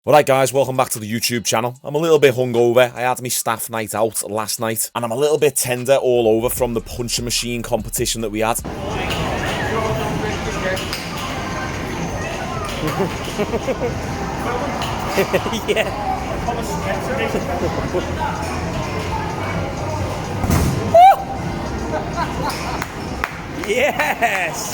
Alright guys, welcome back to the YouTube channel. I'm a little bit hungover. I had my staff night out last night and I'm a little bit tender all over from the punching machine competition that we had. Yeah. Yes!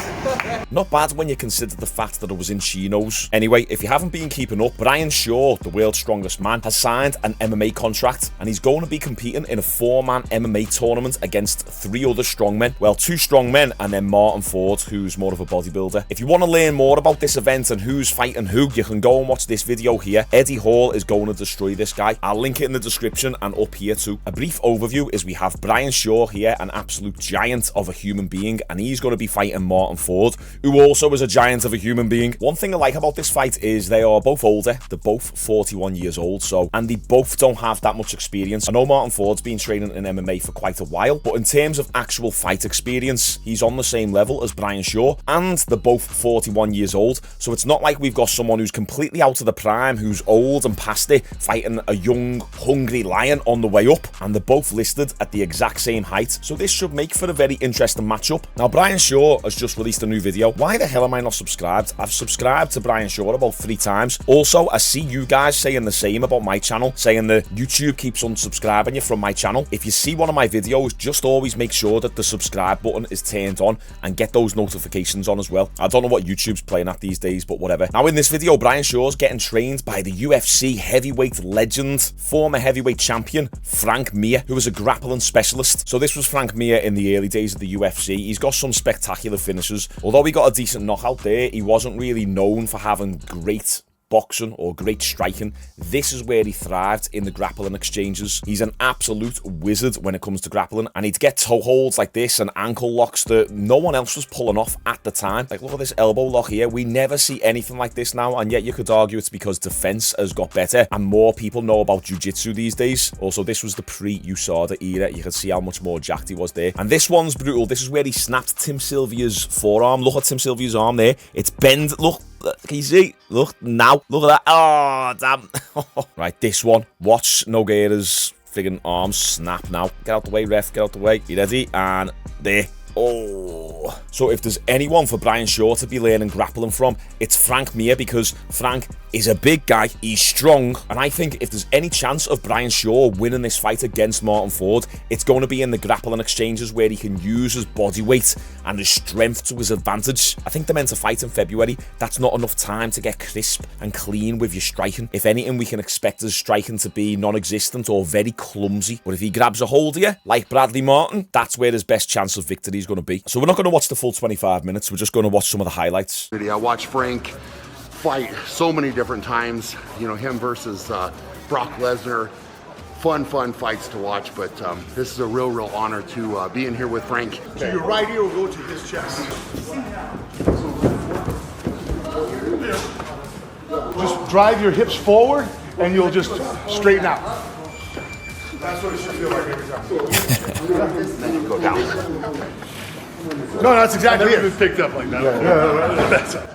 Not bad when you consider the fact that it was in chinos. Anyway, if you haven't been keeping up, Brian Shaw, the world's strongest man, has signed an MMA contract and he's going to be competing in a 4-man MMA tournament against 3 other strongmen. Well, 2 strongmen and then Martin Ford, who's more of a bodybuilder. If you want to learn more about this event and who's fighting who, you can go and watch this video here. Eddie Hall is going to destroy this guy. I'll link it in the description and up here too. A brief overview is we have Brian Shaw here, an absolute giant of a human being, and he's going to be fighting Martin Ford, who also is a giant of a human being. One thing I like about this fight is they are both older. They're both 41 years old, and they both don't have that much experience. I know Martin Ford's been training in MMA for quite a while, but in terms of actual fight experience, he's on the same level as Brian Shaw, and they're both 41 years old, so it's not like we've got someone who's completely out of the prime, who's old and past it, fighting a young, hungry lion on the way up, and they're both listed at the exact same height, so this should make for a very interesting matchup. Now, Brian Shaw has just released a new video. Why the hell am I not subscribed? I've subscribed to Brian Shaw about 3 times. Also, I see you guys saying the same about my channel, saying that YouTube keeps unsubscribing you from my channel. If you see one of my videos, just always make sure that the subscribe button is turned on and get those notifications on as well. I don't know what YouTube's playing at these days, but whatever. Now, in this video, Brian Shaw's getting trained by the UFC heavyweight legend, former heavyweight champion, Frank Mir, who is a grappling specialist. So this was Frank Mir in the early days of the UFC. He's got some spectacular finishes. Although he got a decent knockout there, he wasn't really known for having great boxing or great striking. This is where he thrived, in the grappling exchanges. He's an absolute wizard when it comes to grappling, and he'd get toe holds like this and ankle locks that no one else was pulling off at the time. Like, look at this elbow lock here. We never see anything like this now, and yet you could argue it's because defense has got better and more people know about jiu-jitsu these days. Also, this was the pre-USADA era. You can see how much more jacked he was there. And this one's brutal. This is where he snapped Tim Sylvia's forearm. Look at Tim Sylvia's arm there. It's bent. Look. Can you see? Look now. Look at that. Oh, damn. Right, this one. Watch Nogueira's friggin' arm snap now. Get out the way, ref. Get out the way. You ready? And there. Oh. So if there's anyone for Brian Shaw to be learning grappling from, it's Frank Mir, because Frank is a big guy, he's strong, and I think if there's any chance of Brian Shaw winning this fight against Martin Ford, it's going to be in the grappling exchanges where he can use his body weight and his strength to his advantage. I think they're meant to fight in February. That's not enough time to get crisp and clean with your striking. If anything, we can expect his striking to be non-existent or very clumsy, but if he grabs a hold of you, like Bradley Martin, that's where his best chance of victory is going to be. So we're not going to watch the full 25 minutes, we're just going to watch some of the highlights. I watched Frank fight so many different times, you know, him versus Brock Lesnar. Fun fights to watch, but this is a real honor to be in here with Frank. So your right ear will go to his chest. Just drive your hips forward and you'll just straighten out. That's what it should feel like every time. Then you go down. No, that's exactly it. Been picked up like that.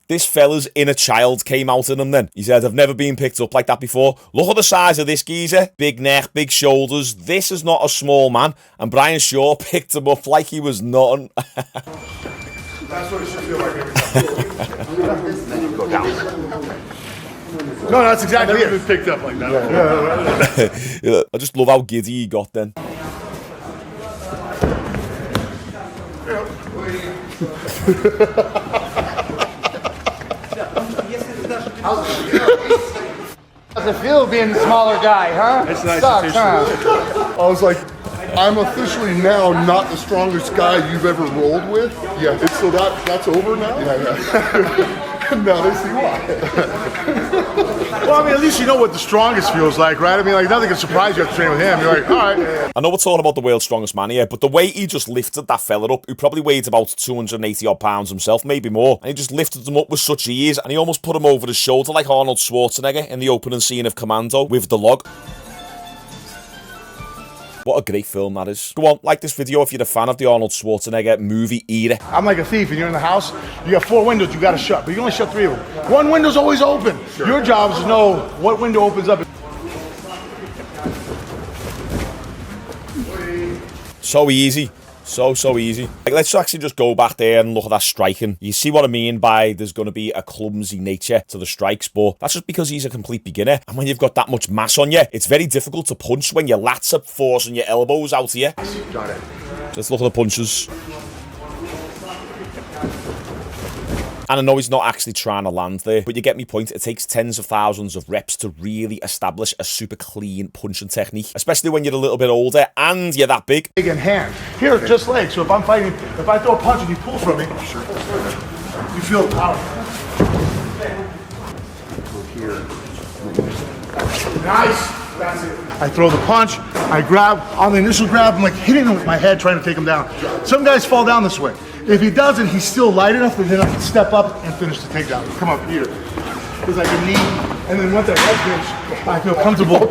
This fella's inner child came out in him then. He said, I've never been picked up like that before. Look at the size of this geezer. Big neck, big shoulders. This is not a small man. And Brian Shaw picked him up like he was nothing. That's what it should feel like every time. Then you go down. No, that's exactly it. Been picked up like that. Yeah, I just love how giddy he got then. How's it feel being the smaller guy, huh? It's nice. Sucks, huh? I was like, I'm officially now not the strongest guy you've ever rolled with. Yeah, so that's over now? Yeah. Now they see why. Well, I mean, at least you know what the strongest feels like, right? I mean, like, nothing can surprise you after training with him. You're like, all right. I know we're talking about the world's strongest man here, but the way he just lifted that fella up, who probably weighed about 280 odd pounds himself, maybe more, and he just lifted him up with such ease, and he almost put him over his shoulder like Arnold Schwarzenegger in the opening scene of Commando with the log. What a great film that is. Go on, like this video if you're a fan of the Arnold Schwarzenegger movie era. I'm like a thief, and you're in the house. You got 4 windows you got to shut, but you can only shut 3 of them. One window's always open. Sure. Your job is to know what window opens up. So easy. So easy. Like, let's actually just go back there and look at that striking. You see what I mean by there's going to be a clumsy nature to the strikes, but that's just because he's a complete beginner. And when you've got that much mass on you, it's very difficult to punch when your lats are forcing your elbows out here. Got it. Let's look at the punches. And I know he's not actually trying to land there, but you get me point. It takes tens of thousands of reps to really establish a super clean punching technique, especially when you're a little bit older and you're that big. Big in hand. Here, just legs. So if I'm fighting, if I throw a punch and you pull from me, sure. You feel the power. Nice. That's it. I throw the punch, I grab, on the initial grab, I'm like hitting him with my head, trying to take him down. Some guys fall down this way. If he doesn't, he's still light enough that then I can step up and finish the takedown. Come up here. Because I can knee, and then once I head finish, I feel comfortable.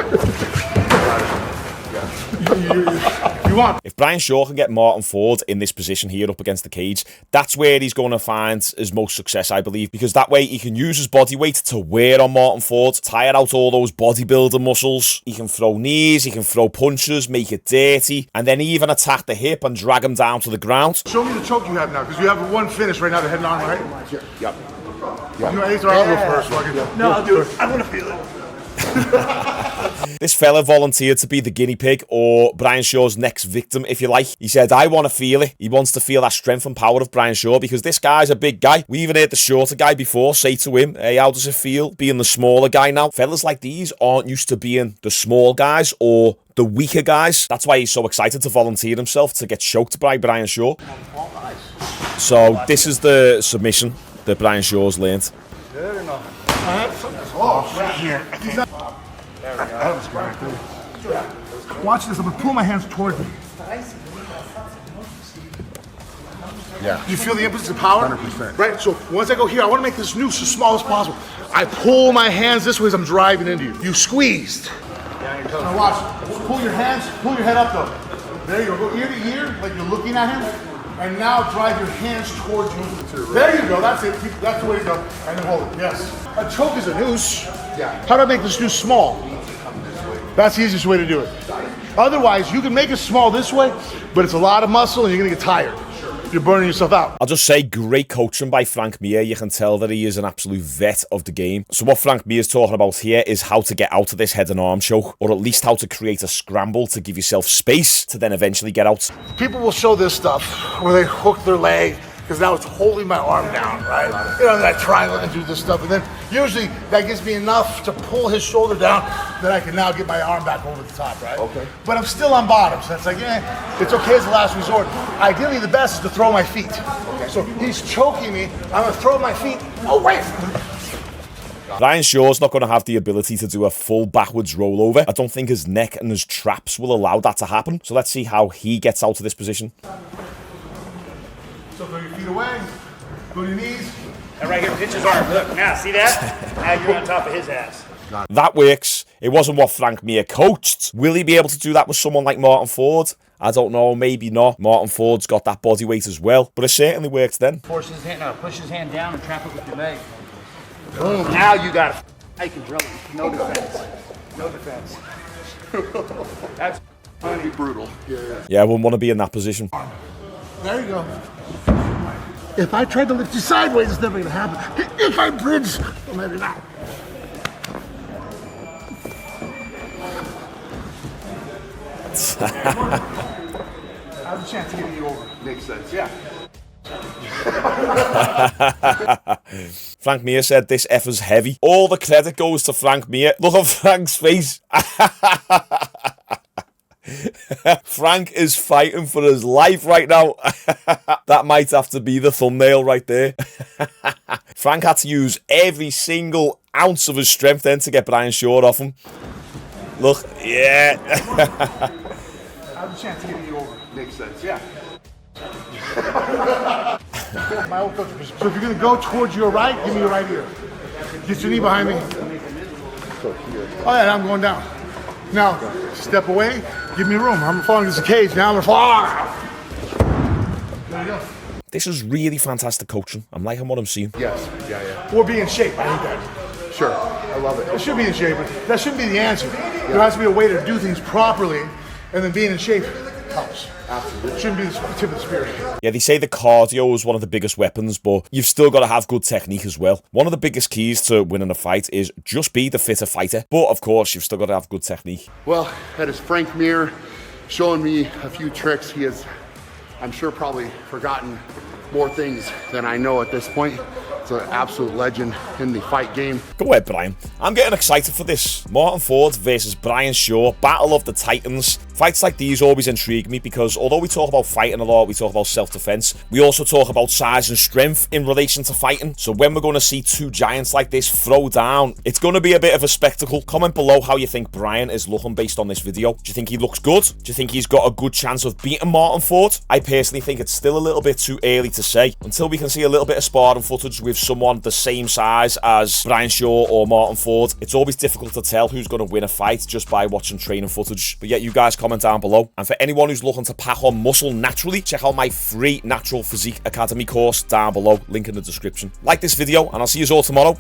You want. If Brian Shaw can get Martin Ford in this position here up against the cage, that's where he's going to find his most success, I believe, because that way he can use his body weight to wear on Martin Ford, tire out all those bodybuilder muscles. He can throw knees, he can throw punches, make it dirty, and then even attack the hip and drag him down to the ground. Show me the choke you have now, because you have one finish right now, the head and arm, right? Yep. You know, I'll go first. So I can, no, I'll do it. I want to feel it. This fella volunteered to be the guinea pig, or Brian Shaw's next victim, if you like. He said, I want to feel it. He wants to feel that strength and power of Brian Shaw, because this guy's a big guy. We even heard the shorter guy before say to him, hey, how does it feel being the smaller guy now? Fellas like these aren't used to being the small guys or the weaker guys. That's why he's so excited to volunteer himself to get choked by Brian Shaw. So this is the submission that Brian Shaw's learned. Good enough. Oh, right here. That was great. Watch this. I'm going to pull my hands toward me. Yeah. You feel the impetus of power? 100%. Right? So once I go here, I want to make this noose as small as possible. I pull my hands this way as I'm driving into you. You squeezed. Now watch. Pull your hands. Pull your head up though. There you go. Go ear to ear, like you're looking at him. And now drive your hands towards you. There you go. That's it. That's the way to go. And then hold it. Yes. A choke is a noose. Yeah. How do I make this noose small? That's the easiest way to do it. Otherwise, you can make it small this way, but it's a lot of muscle and you're going to get tired. You're burning yourself out. I'll just say, great coaching by Frank Mir. You can tell that he is an absolute vet of the game. So what Frank Mir is talking about here is how to get out of this head and arm choke, or at least how to create a scramble to give yourself space to then eventually get out. People will show this stuff where they hook their leg because now it's holding my arm down, right? You know, then I triangle and do this stuff, and then usually that gives me enough to pull his shoulder down that I can now get my arm back over the top, right? Okay. But I'm still on bottom, so it's like, it's okay as a last resort. Ideally, the best is to throw my feet. Okay. So he's choking me, I'm gonna throw my feet away. Brian Shaw's not going to have the ability to do a full backwards rollover. I don't think his neck and his traps will allow that to happen. So let's see how he gets out of this position. So throw your feet away, go to your knees. And right here, pinch his arm. Look, now, see that? Now you're on top of his ass. That works. It wasn't what Frank Mir coached. Will he be able to do that with someone like Martin Ford? I don't know, maybe not. Martin Ford's got that body weight as well, but it certainly worked then. Push his hand down and trap it with your leg. Boom. Now you got it. I can drill him. No defense. No defense. That's Pretty brutal. Yeah, I wouldn't want to be in that position. There you go. If I tried to lift you sideways, it's never going to happen. If I bridge, well, maybe not. I have a chance to get you over. Makes sense. Yeah. Frank Mir said this effort's heavy. All the credit goes to Frank Mir. Look at Frank's face. Frank is fighting for his life right now. That might have to be the thumbnail right there. Frank had to use every single ounce of his strength then to get Brian Shaw off him. Look, yeah. I have a chance to get you over. Makes sense. Yeah. My old coach. So if you're going to go towards your right, give me your right ear. Get your knee behind me. Oh yeah, I'm going down. Now, step away, give me room. I'm falling into the cage. Now I'm gonna fall. There you go. This is really fantastic coaching. I'm liking what I'm seeing. Yes, yeah. Or be in shape. I hate that. Sure, I love it. It should be in shape, but that shouldn't be the answer. There has to be a way to do things properly, and then being in shape helps. Absolutely. It shouldn't be the tip of the spear. Yeah, they say the cardio is one of the biggest weapons, but you've still got to have good technique as well. One of the biggest keys to winning a fight is just be the fitter fighter. But of course, you've still got to have good technique. Well, that is Frank Mir showing me a few tricks. He has, I'm sure, probably forgotten more things than I know at this point. It's an absolute legend in the fight game. Go ahead, Brian. I'm getting excited for this. Martin Ford versus Brian Shaw, Battle of the Titans. Fights like these always intrigue me because although we talk about fighting a lot, we talk about self-defense, we also talk about size and strength in relation to fighting. So when we're going to see two giants like this throw down, it's going to be a bit of a spectacle. Comment below how you think Brian is looking based on this video. Do you think he looks good? Do you think he's got a good chance of beating Martin Ford? I personally think it's still a little bit too early to say. Until we can see a little bit of sparring footage with someone the same size as Brian Shaw or Martin Ford, it's always difficult to tell who's going to win a fight just by watching training footage. But yeah, you guys comment down below. And for anyone who's looking to pack on muscle naturally, check out my free Natural Physique Academy course down below, link in the description. Like this video, and I'll see you all tomorrow